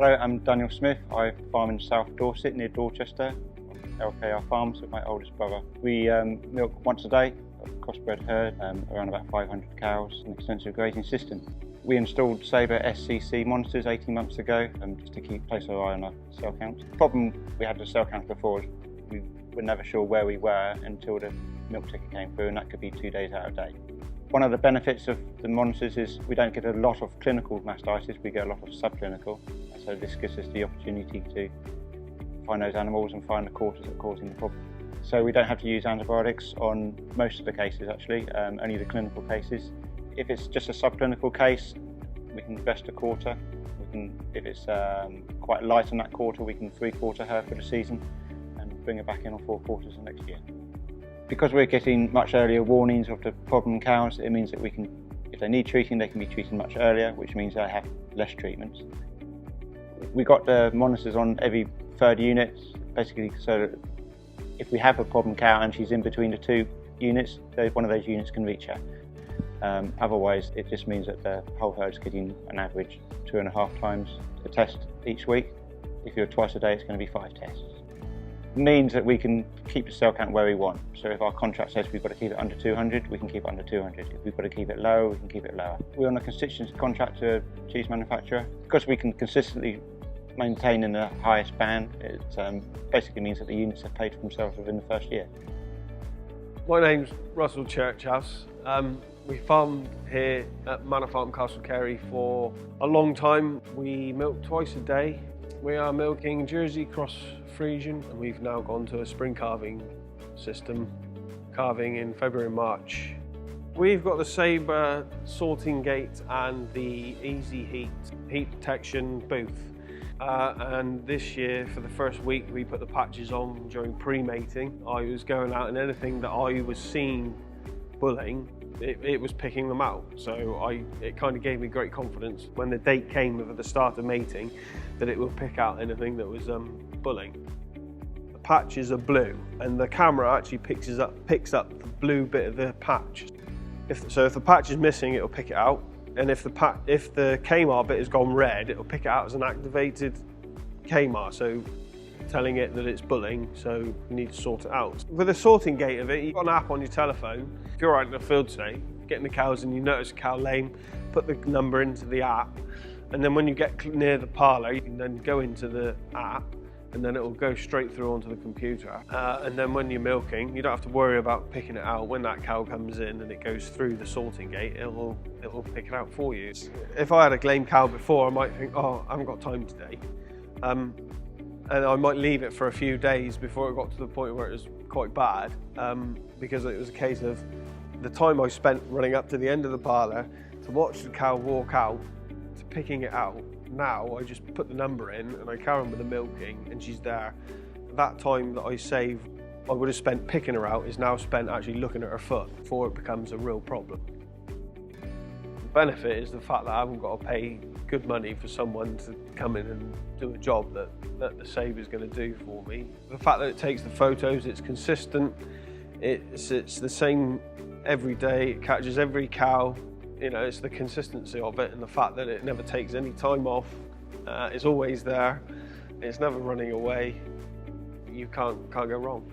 Hello, I'm Daniel Smith. I farm in South Dorset near Dorchester, LKR Farms with my oldest brother. We milk once a day, a crossbred herd, around about 500 cows, an extensive grazing system. We installed Saber SCC monitors 18 months ago just to keep close eye on our cell count. The problem we had with cell count before is we were never sure where we were until the milk ticker came through, and that could be 2 days out of date. One of the benefits of the monitors is we don't get a lot of clinical mastitis, we get a lot of subclinical. So this gives us the opportunity to find those animals and find the quarters that are causing the problem. So we don't have to use antibiotics on most of the cases actually, only the clinical cases. If it's just a subclinical case, we can best a quarter. If it's quite light on that quarter, we can 3/4 her for the season and bring her back in on 4 quarters the next year. Because we're getting much earlier warnings of the problem cows, it means that we can, if they need treating, they can be treated much earlier, which means they have less treatments. We got the monitors on every third unit, basically so that if we have a problem cow and she's in between the 2 units, one of those units can reach her. Otherwise, it just means that the whole herd's getting an average 2.5 times a test each week. If you're twice a day, it's going to be 5 tests. It means that we can keep the cell count where we want. So if our contract says we've got to keep it under 200, we can keep it under 200. If we've got to keep it lower, we can keep it lower. We're on a constituency contract to a cheese manufacturer. Because we can consistently maintain in the highest band, it basically means that the units have paid for themselves within the first year. My name's Russell Churchhouse. We farmed here at Manor Farm, Castle Carey for a long time. We milk twice a day. We are milking Jersey Cross Friesian, and we've now gone to a spring calving system, calving in February and March. We've got the Saber sorting gate and the Easy heat protection booth. And this year, for the first week, we put the patches on during pre-mating. I was going out and anything that I was seeing bulling, it was picking them out. So it kind of gave me great confidence when the date came of the start of mating that it will pick out anything that was bulling. The patches are blue, and the camera actually picks up the blue bit of the patch. If the patch is missing, it'll pick it out. And if the KMAR bit has gone red, it'll pick it out as an activated KMAR, so telling it that it's bulling, so you need to sort it out. With the sorting gate of it, you've got an app on your telephone. If you're out in the field today, getting the cows and you notice a cow lame, put the number into the app, and then when you get near the parlour, you can then go into the app, and then it will go straight through onto the computer. And then when you're milking, you don't have to worry about picking it out. When that cow comes in and it goes through the sorting gate, it will pick it out for you. If I had a lame cow before, I might think, oh, I haven't got time today. And I might leave it for a few days before it got to the point where it was quite bad, because it was a case of the time I spent running up to the end of the parlour to watch the cow walk out, to picking it out. Now I just put the number in and I carry on with the milking and she's there. That time that I saved, I would have spent picking her out, is now spent actually looking at her foot before it becomes a real problem. The benefit is the fact that I haven't got to pay good money for someone to come in and do a job that the Saber is going to do for me. The fact that it takes the photos, it's consistent, it's the same every day, it catches every cow. You know, it's the consistency of it and the fact that it never takes any time off. It's always there. It's never running away. You can't go wrong.